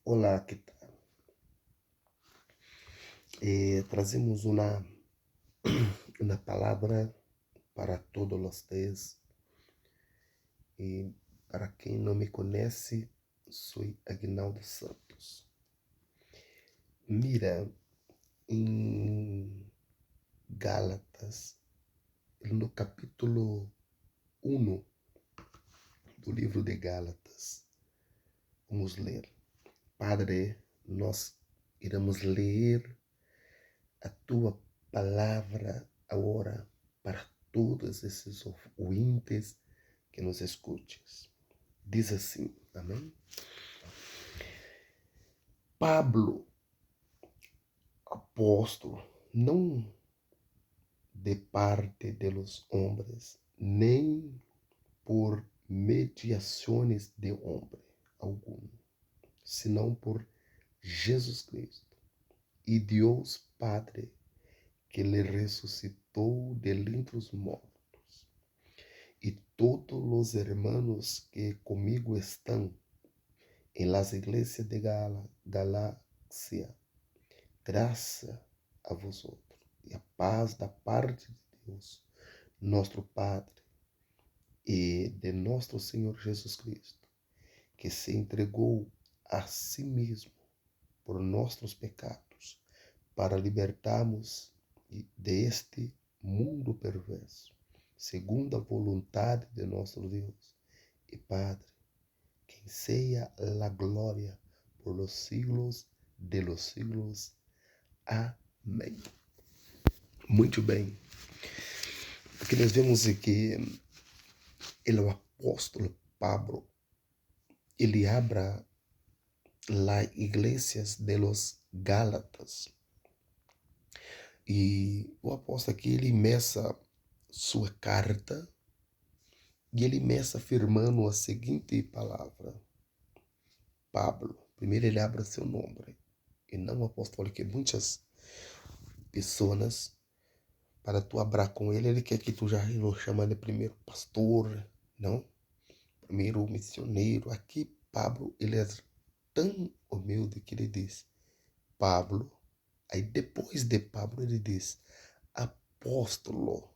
Olá, que tal? Trazemos uma palavra para todos os dias. E para quem não me conhece, sou Aguinaldo Santos. Mira, em Gálatas, no capítulo 1 do livro de Gálatas, vamos ler. Padre, nós iremos ler a tua palavra agora para todos esses ouvintes que nos escutes. Diz assim, amém? Pablo, apóstolo, não de parte de los hombres, nem por mediações de homem algum, senão por Jesus Cristo e Deus Padre, que lhe ressuscitou dentre os mortos. E todos os hermanos que comigo estão em las iglesias de Galácia, graça a vosotros e a paz da parte de Deus, nosso Padre, e de nosso Senhor Jesus Cristo, que se entregou a si mesmo por nossos pecados, para libertarmos deste mundo perverso, segundo a vontade de nosso Deus e Padre, quem seja a glória por los siglos de los siglos. Amém. Muito bem. Aqui nós vemos que o apóstolo Pablo, ele abra las iglesias de los Gálatas. E o apóstolo aqui, ele começa sua carta e ele começa afirmando a seguinte palavra. Pablo, primeiro ele abre seu nome, e não o apóstolo, que muitas pessoas, para tu abrar com ele quer que tu já não chama de primeiro pastor, não? Primeiro missioneiro. Aqui, Pablo, ele é tão humilde que ele diz, Pablo, aí depois de Pablo ele diz, apóstolo.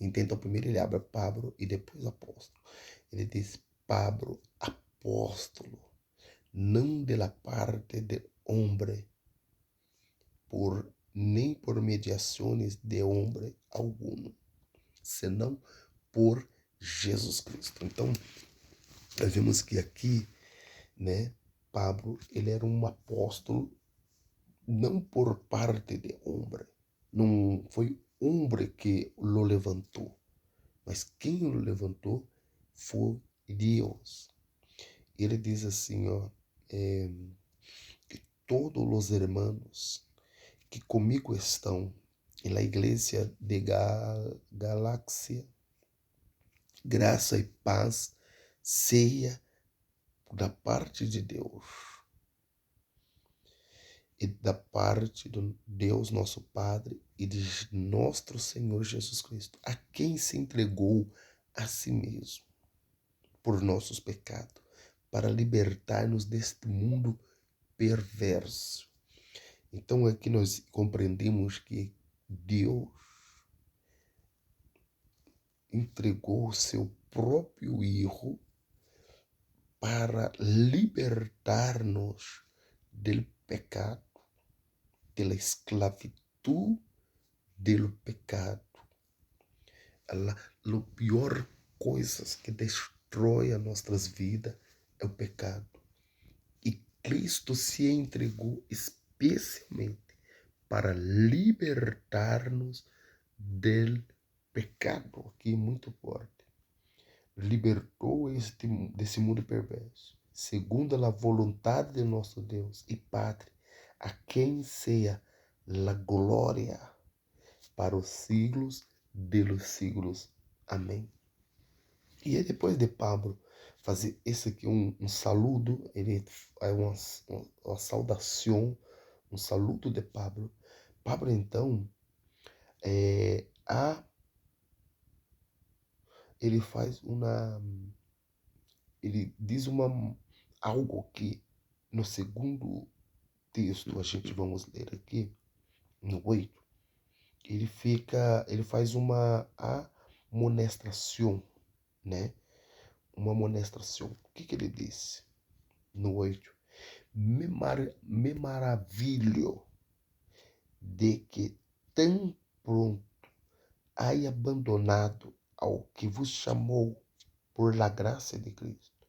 Então, primeiro ele abre Pablo e depois apóstolo. Ele diz, Pablo, apóstolo, não de la parte de homem, nem por mediações de homem algum, senão por Jesus Cristo. Então, nós vemos que aqui, né, Pablo, ele era um apóstolo, não por parte de homem. Não foi homem que o levantou, mas quem o levantou foi Deus. Ele diz assim, que todos os hermanos que comigo estão em la igreja de Galáxia, graça e paz seja da parte de Deus e da parte do Deus nosso Padre e de nosso Senhor Jesus Cristo, a quem se entregou a si mesmo por nossos pecados, para libertar-nos deste mundo perverso. Então aqui nós compreendemos que Deus entregou o seu próprio Filho para libertar-nos do pecado, da esclavitud do pecado. A pior coisas que destrói as nossas vidas é o pecado. E Cristo se entregou especialmente para libertar-nos do pecado. Aqui muito forte. Libertou desse mundo perverso, segundo a vontade de nosso Deus e Padre, a quem seja a glória para os siglos de los siglos. Amém. E aí, depois de Pablo fazer esse aqui um saludo, ele é uma saudação, um saludo de Pablo. Pablo então ele faz ele diz algo aqui no segundo texto, a gente vamos ler aqui, no 8, ele faz uma amonestação, né? Uma amonestação. O que ele disse no 8? Me maravilho de que tão pronto haya abandonado ao que vos chamou por la graça de Cristo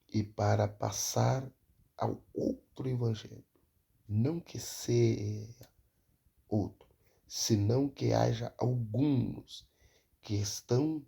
e para passar ao outro evangelho. Não que seja outro, senão que haja alguns que estão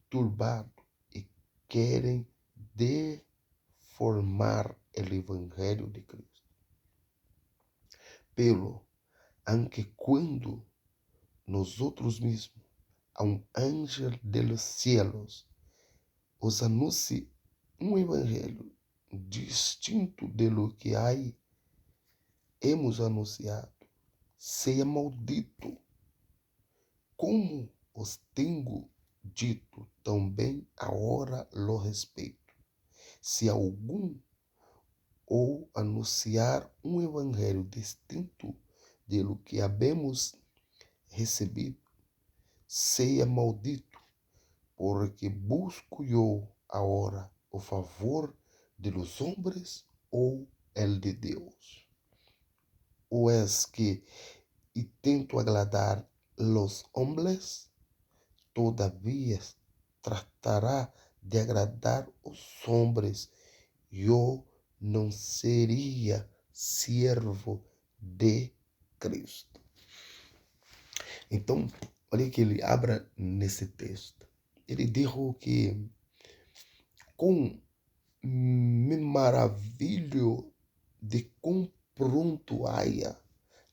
turbados e querem deformar o evangelho de Cristo. Pelo aunque quando nosotros mesmos a um ángel de los cielos os anuncie um evangelho distinto de lo que hemos anunciado, seja maldito. Como os tenho dito, também agora lo respeito. Se algum ou anunciar um evangelho distinto de lo que habemos recebido, seja maldito, porque busco eu agora o favor de los hombres ou el de Deus. Ou es que tento agradar los hombres, todavia tratará de agradar os hombres. Eu não seria servo de Cristo. Então, olha que ele abra nesse texto. Ele disse que com me maravilho de quão pronto haja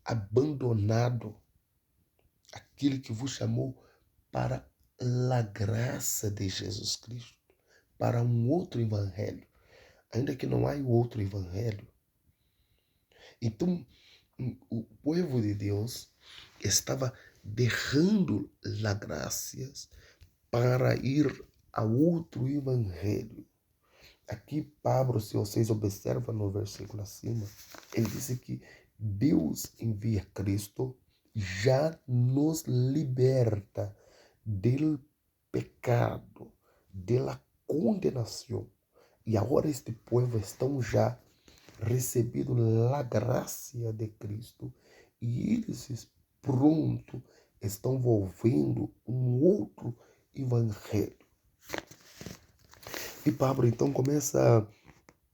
abandonado aquele que vos chamou para a graça de Jesus Cristo, para um outro evangelho, ainda que não há outro evangelho. Então, o povo de Deus estava deixando as graças para ir a outro evangelho. Aqui, Pablo, se vocês observam no versículo acima, ele disse que Deus envia Cristo, já nos liberta do pecado, da condenação. E agora este povo estão já recebendo a graça de Cristo e eles pronto estão volvendo um outro evangelho. E Pablo então começa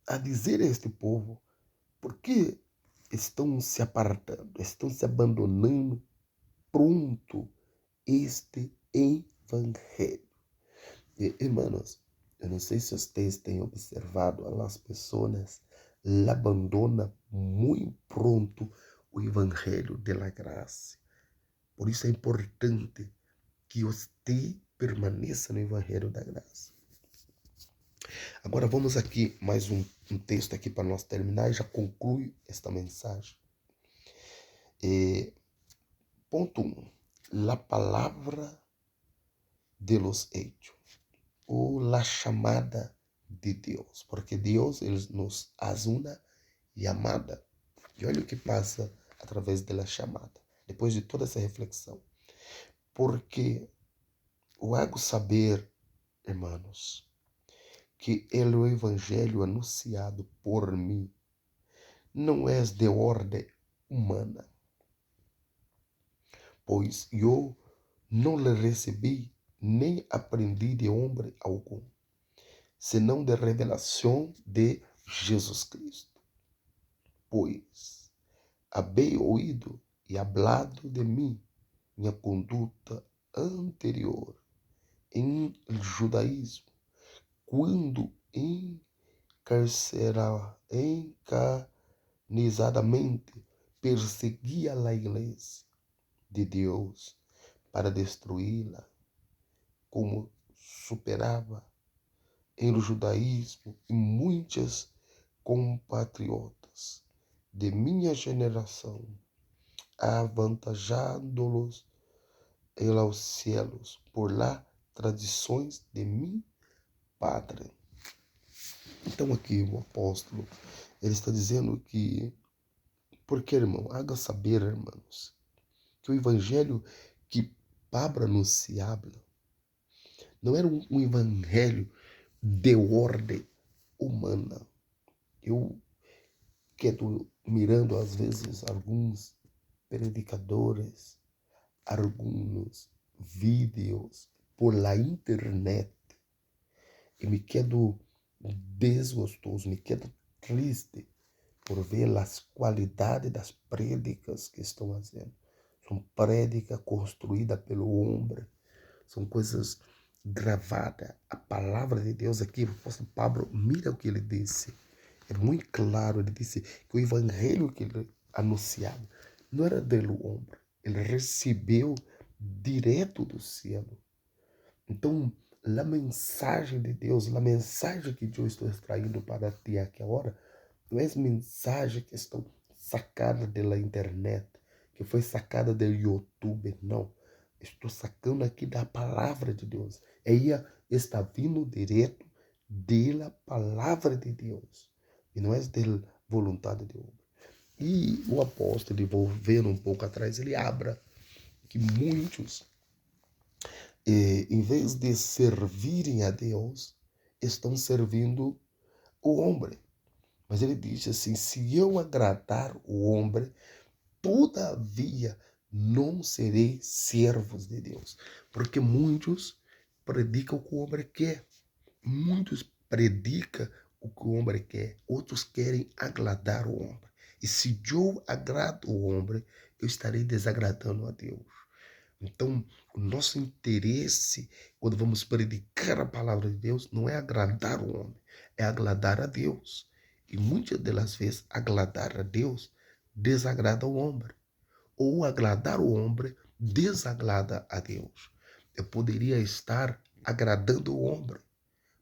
a dizer a este povo por que estão se apartando, estão se abandonando pronto este evangelho. E, irmãos, eu não sei se vocês têm observado, as pessoas abandonam muito pronto o evangelho da graça. Por isso é importante que você permaneça no evangelho da graça. Agora vamos aqui mais um texto aqui para nós terminar e já conclui esta mensagem. Ponto 1. La palavra de los hechos, ou la chamada de Deus, porque Deus ele nos faz uma chamada. E olha o que passa através da chamada, depois de toda essa reflexão. Porque eu hago saber, irmãos, que o evangelho anunciado por mim não é de ordem humana, pois eu não lhe recebi nem aprendi de homem algum, senão de revelação de Jesus Cristo. Pois habei ouído e hablado de mim, minha conduta anterior em judaísmo, quando encarnizadamente perseguia a igreja de Deus para destruí-la, como superava em judaísmo e muitos compatriotas de minha geração, avantajando-los aos céus por lá tradições de mim Padre. Então aqui o apóstolo, ele está dizendo que, porque, irmão, haga saber, irmãos, que o evangelho que Pablo anunciava não era um evangelho de ordem humana. Eu quero mirando às vezes alguns predicadores, alguns vídeos por la internet e me quedo desgostoso, me quedo triste por ver as qualidades das prédicas que estão fazendo. São prédicas construídas pelo homem, são coisas gravadas. A palavra de Deus aqui, o apóstolo Pablo, mira o que ele disse. É muito claro, ele disse que o evangelho que ele anunciava não era do homem, ele recebeu direto do céu. Então, a mensagem de Deus, a mensagem que eu estou extraindo para ti aqui agora, não é mensagem que estão sacada da internet, que foi sacada do YouTube, não. Estou sacando aqui da palavra de Deus. Ela está vindo direto da palavra de Deus. E não é da vontade de homem. E o apóstolo, voltando um pouco atrás, ele abra que muitos, em vez de servirem a Deus, estão servindo o homem. Mas ele diz assim: se eu agradar o homem, todavia não serei servos de Deus. Porque muitos predicam o que o homem quer. Muitos predicam o que o homem quer. Outros querem agradar o homem. E se eu agrado o homem, eu estarei desagradando a Deus. Então, o nosso interesse, quando vamos predicar a palavra de Deus, não é agradar o homem, é agradar a Deus. E muitas das vezes, agradar a Deus desagrada o homem. Ou agradar o homem desagrada a Deus. Eu poderia estar agradando o homem,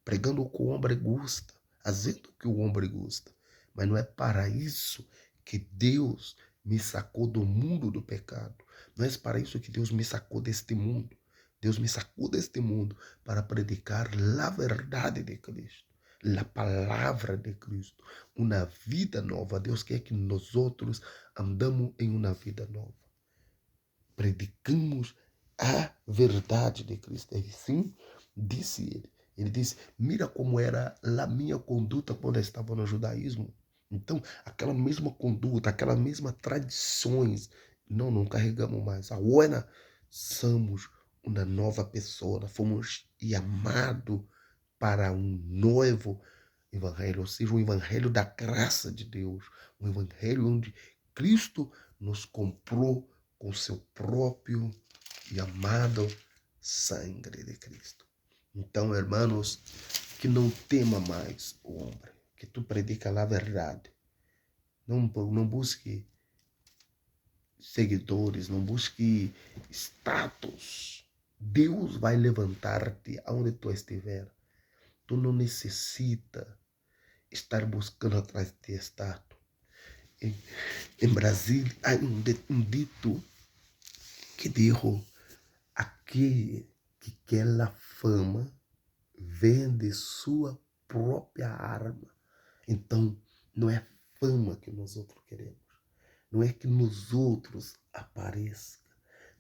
pregando o que o homem gosta, fazendo o que o homem gosta. Mas não é para isso que Deus me sacou do mundo do pecado. Não é para isso que Deus me sacou deste mundo. Deus me sacou deste mundo para predicar a verdade de Cristo, a palavra de Cristo, uma vida nova. Deus quer que nós outros andamos em uma vida nova. Predicamos a verdade de Cristo. E sim, disse ele. Ele disse: mira como era a minha conduta quando eu estava no judaísmo. Então, aquela mesma conduta, aquelas mesmas tradições, não carregamos mais. Agora somos uma nova pessoa, fomos chamados para um novo evangelho, ou seja, um evangelho da graça de Deus, um evangelho onde Cristo nos comprou com seu próprio e amado sangue de Cristo. Então, irmãos, que não tema mais o homem, que tu predica a verdade. Não busque seguidores, não busque status. Deus vai levantar-te aonde tu estiver. Tu não necessita estar buscando atrás de status. Em Brasília, há um dito que diz: aquele que quer a fama vende sua própria arma. Então, não é fama que nós outros queremos. Não é que nos outros apareça,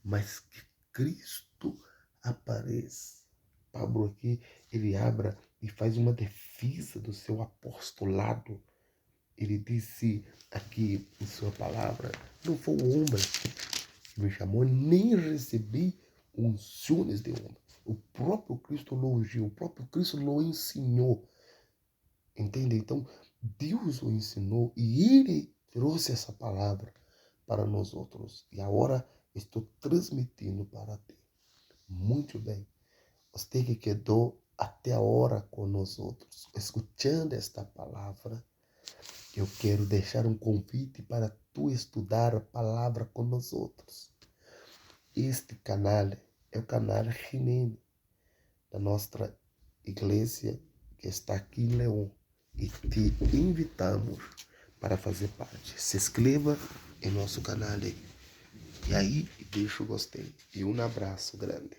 mas que Cristo apareça. Pablo aqui, ele abre e faz uma defesa do seu apostolado. Ele disse aqui em sua palavra: não foi o homem que me chamou, nem recebi unções de homem. O próprio Cristo elogiou, o próprio Cristo o ensinou. Entende? Então, Deus o ensinou e Ele trouxe essa palavra para nós outros. E agora estou transmitindo para ti. Muito bem. Você que quedou até a hora com nós outros, escutando esta palavra, eu quero deixar um convite para tu estudar a palavra com nós outros. Este canal é o canal Rimene, da nossa igreja que está aqui em Leão. E te invitamos para fazer parte. Se inscreva em nosso canal e aí deixa o gostei. E um abraço grande.